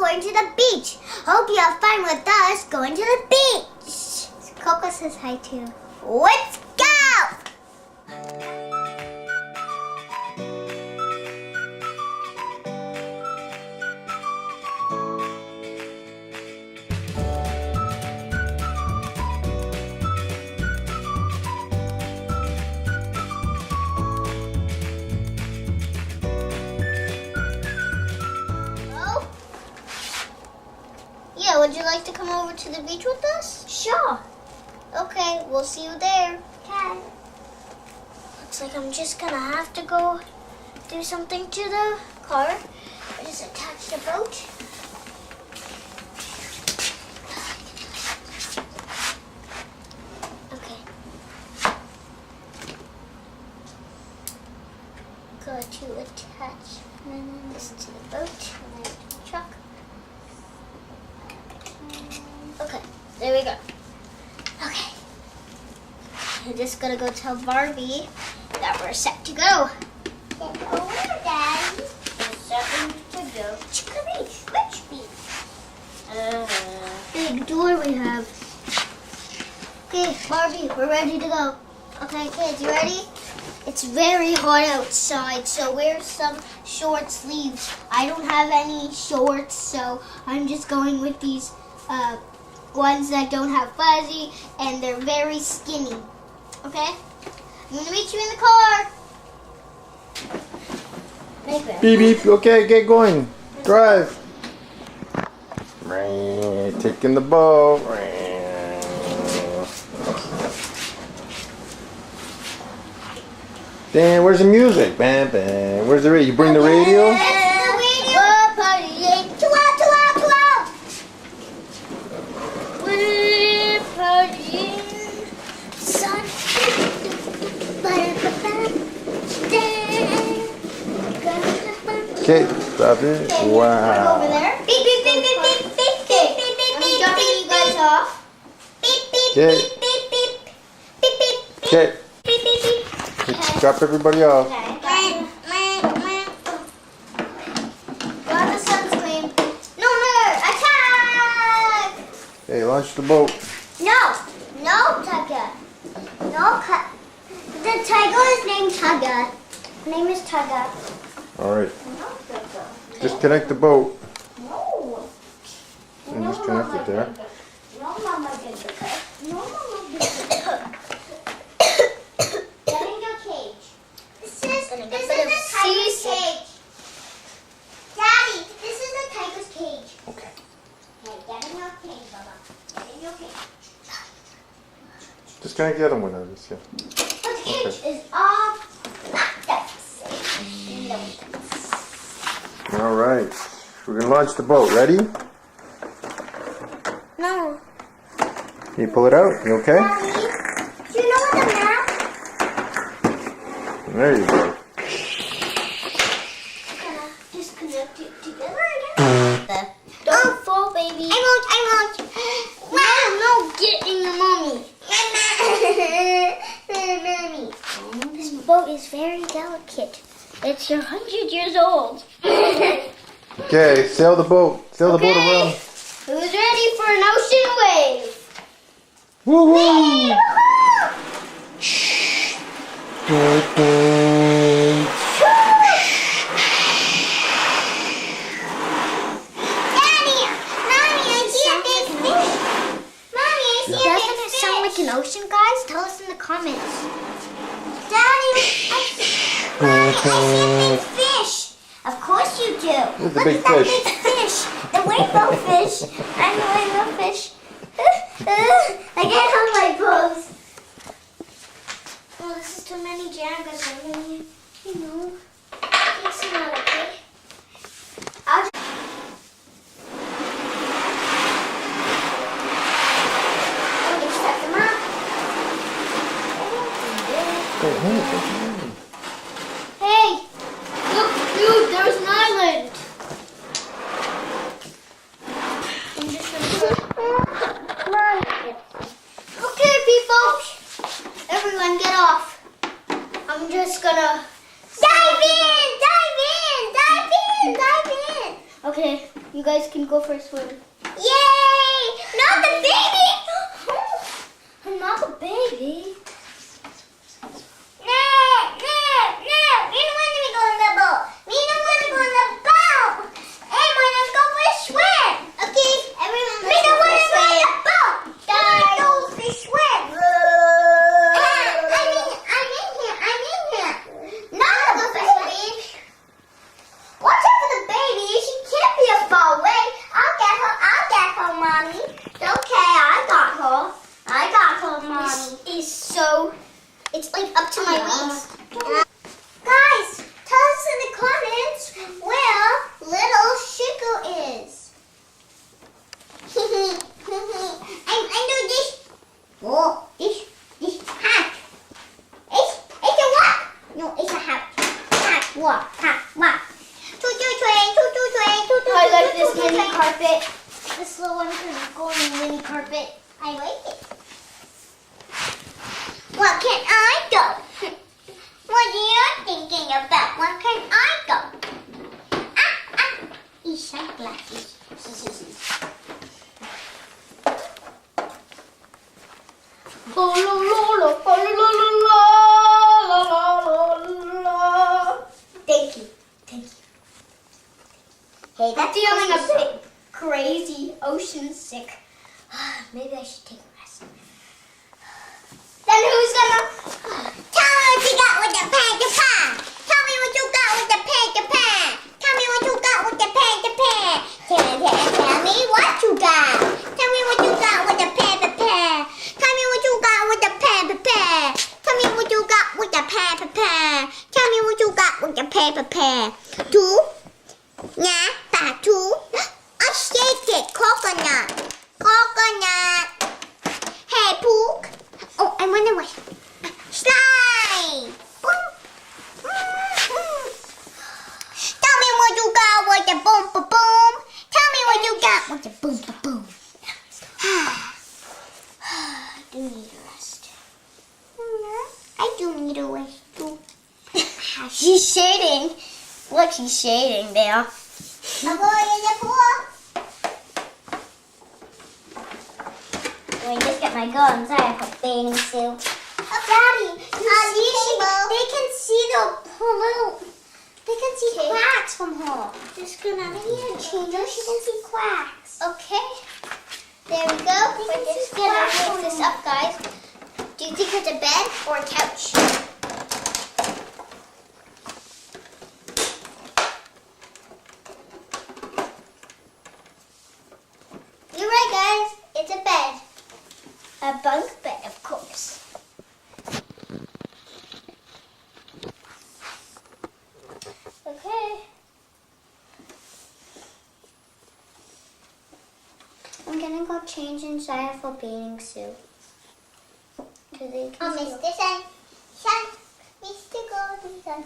going to the beach. Hope you have fun with us going to the beach. Coco says hi too. Let's go! Yeah, would you like to come over to the beach with us? Sure. Okay, we'll see you there. Okay. Looks like I'm just gonna have to go do something to the car. I just attach the boat. Okay. Go to attach this to the boat and then to the truck. Okay, there we go. Okay. I'm just gonna go tell Barbie that we're set to go. Set to go where, Daddy? We're set to go to the beach. Which beach? Big door we have. Okay, Barbie, we're ready to go. Okay, kids, you ready? It's very hot outside, so wear some short sleeves. I don't have any shorts, so I'm just going with these ones that don't have fuzzy, and they're very skinny. Okay? I'm gonna meet you in the car. Beep beep. Okay, get going. Drive. Taking the boat. Dan, where's the music? Bam, bam. Where's the radio? You bring the radio? Okay, stop it. Wow. Over there. Beep, beep, beep, beep, beep, beep, beep, beep, beep, beep. I'm dropping you guys off. Beep, beep, beep, beep, beep, beep, beep. Okay. Beep, beep, beep. Let's drop everybody off. Okay. Got the sunscreen. No, attack! Hey, launch the boat. No, Tugger. No, the tiger is named Tugger. Her name is Tugger. All right. Disconnect the boat. No. And disconnect it there. No, Mama did it. No, Mama did it. Get in your cage. This is the tiger's cage. Daddy, this is the tiger's cage. Okay. Okay, get in your cage, Mama. Get in your cage. Disconnect the other one out of this, yeah. The cage is off. That's safe. No. All right. We're gonna launch the boat. Ready? No. Can you pull it out? You okay? Daddy, do you know what the map? There you go. Disconnect it together again. Don't fall, baby. I won't. No, get in the mommy. Mommy. This boat is very delicate. It's 100 years old. Okay, sail the boat. Sail the boat around. Who's ready for an ocean wave? Woo woo! Doesn't it sound like an ocean, guys? Tell us in the comments. Daddy, I see a big fish. Of course you do. Where's the Look big at that fish? big fish. The rainbow fish. I'm the rainbow fish. I can't hold my pose. Oh, this is too many Jengas. I mean, you know, it's not okay. I'll set them up. Hey, look, dude, there's an island. I'm just gonna Okay, people. Everyone get off. I'm just gonna dive in. Okay, You guys can go for a swim. Yay! Not the baby! Not the baby. No! You don't want to go in the boat. We don't want to go in the boat. Everyone, let's go for a swim. Okay, everyone, we don't want to go in the boat. Let's go for a swim. I'm in here. Not the baby. Watch out for the baby. She can't be a far away. I'll get her, mommy. It's okay, I got her, mommy. This is so, it's like up to my waist. Guys, tell us in the comments where little Shiko is. I'm under this, this hat. It's a what? No, it's a hat. What? I like this mini carpet. This little one can go on the mini carpet. I like it. What can I go? What are you thinking about? Where can I go? These sunglasses. Thank you. Hey, that's feeling a bit crazy, ocean sick. Maybe I should take a rest. Then who's gonna tell me what you got with the Peter Pan? Tell me what you got with the Peter Pan. Tell me what you got with the Peter Pan. Tell me what you got. Tell me what you got with the Peter Pan. Tell me what you got with the Peter Pan. Tell me what you got with the Peter Pan. Tell me what you got with the Peter Pan. Two. I shake it. Coconut. Hey, Pook. Oh, I went away. Slide. Boom. Tell me what you got with the boom, boom, boom. Tell me what you got with the boom, boom, boom. I do need a rest. I do need a rest too. She's shading. Look, she's shading there. I'm going in the pool. Let me just get my guns. I have a bathing suit. Daddy, they can see they can see cracks from her. Just gonna change her. She can see cracks. Okay. There we go. We're just gonna fix this up, guys. Do you think it's a bed or a couch? You're right, guys. It's a bed. A bunk bed, of course. Okay. I'm gonna go change inside of a bathing suit. Mr. Sun. Mr. Golden Sun.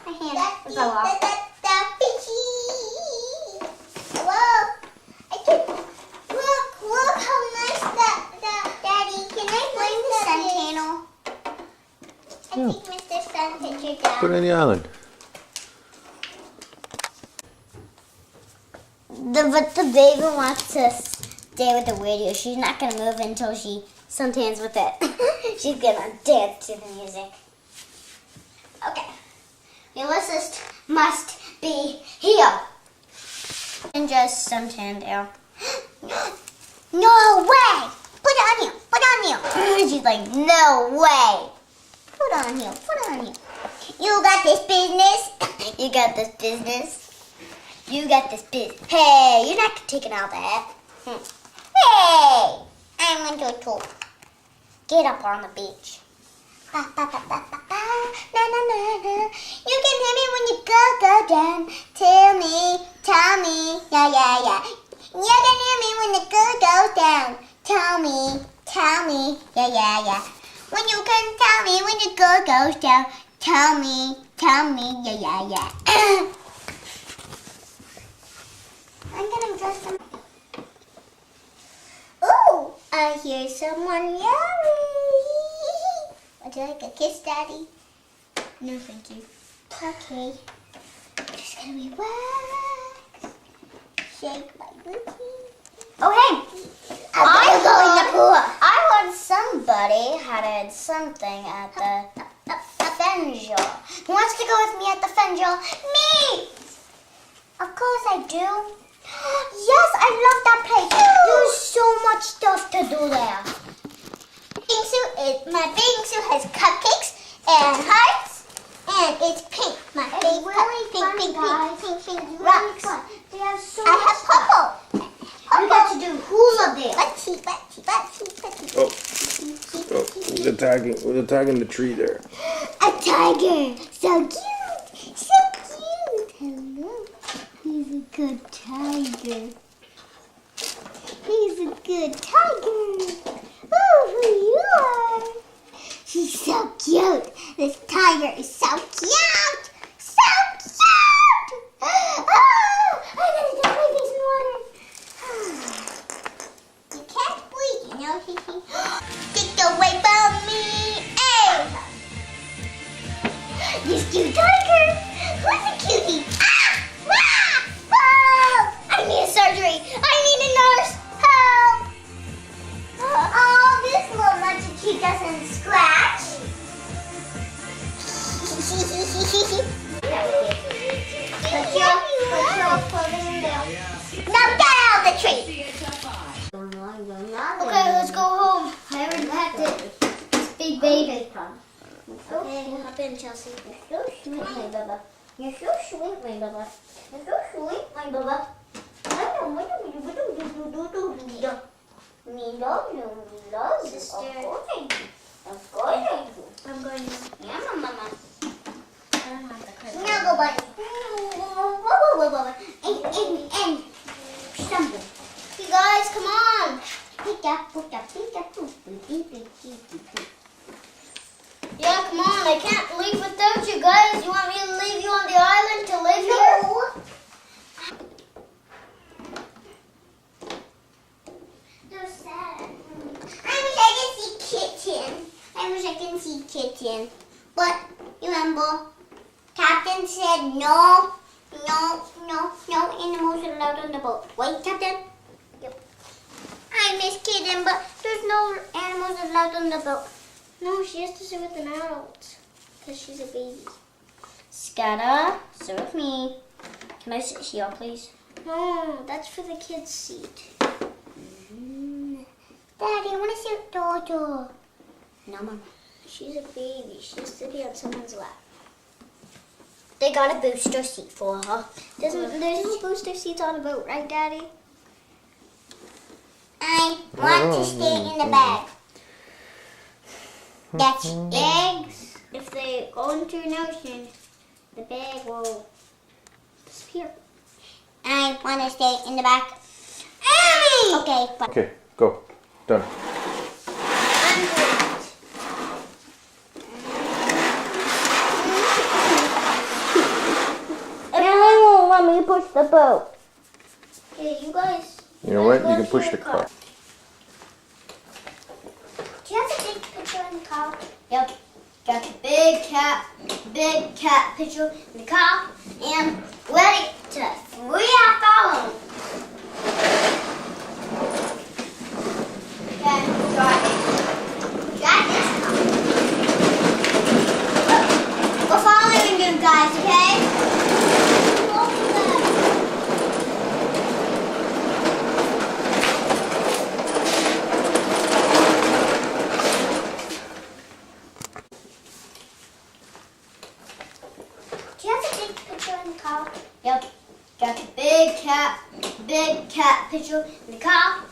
My hand fell off. Whoa. I can look how nice Daddy, can I bring the sun channel? I think Mr. Sun picture down. Put it on the island. But the baby wants to stay with the radio. She's not going to move until she suntans with it. She's going to dance to the music. Okay. Ulysses must be here. And just suntanned there. No way! Put it on you. She's like, no way. Put it on you. You got this business. You got this business. You got this business. Hey, you're not taking all that. Hey, I'm going to get up on the beach. Ba, ba, ba, ba, ba, ba. Na, na, na, na. You can hear me when you go down. Tell me, yeah. You can hear me when the girl goes down. Tell me, yeah. When you can tell me when the girl goes down. Tell me, yeah. I'm gonna dress them. Ooh, I hear someone yelling. Would you like a kiss, Daddy? No, thank you. Okay. Just gonna be wax. Shake my booty. Okay. I go in the pool. I heard somebody had something at the Fenjol. Who wants to go with me at the Fenjol? Me! Of course I do. Yes, I love that place. There's so much stuff to do there. My bathing suit has cupcakes and hearts, and it's pink. My favorite pink rocks. They have so I have purple. You got to do hula there. Oh, there's a tiger in the tree there. A tiger. So cute. So cute. Hello. He's a good tiger. He's a good tiger. Oh, who you are. He's so cute. This tiger is so cute. So cute. Oh, I gotta get my face in water. You can't breathe, you know. Get away from me. Hey. This cute tiger. Who's a cutie? Ah! Ah! Oh! I need a surgery. I need a nurse. Help. Oh, this little munchie doesn't scratch. Now get out of the tree. Okay, let's go home. I already packed it. It's big baby. Okay, hop in, Chelsea. You're so sweet, my baba. You're so sweet, my baba. You're so sweet, my baba. Me love you, sister. Of course I do. I'm going to. Yeah, mama. I don't have the card. Now go, buddy. And stumble. You guys, come on. Yeah, come on. I can't leave without you guys. You want me to leave you on the island to live here? So sad. I wish I can see kitten. But remember, Captain said no animals are allowed on the boat. Right, Captain? Yep. I miss kitten, but there's no animals allowed on the boat. No, she has to sit with an adult because she's a baby. Scatter, sit with me. Can I sit here, please? No, that's for the kids' seat. Daddy, I want to sit with Dodo. No, Mama. She's a baby. She has to be on someone's lap. They got a booster seat for her. There's no booster seats on the boat, right, Daddy? I want to stay in the bag. That's bags. If they go into an ocean, the bag will disappear. I want to stay in the back. Annie! Okay, fine. Okay, go. Done. I'm great. Everyone won't let me push the boat. Okay, you guys. You know what? You can push the car. Do you have a big picture in the car? Yep. Got the big cat picture in the car, and ready to free our phone. Okay, drive this car. We're following you guys, okay? Do you have a big picture in the car? Yep. Got the big cat picture in the car,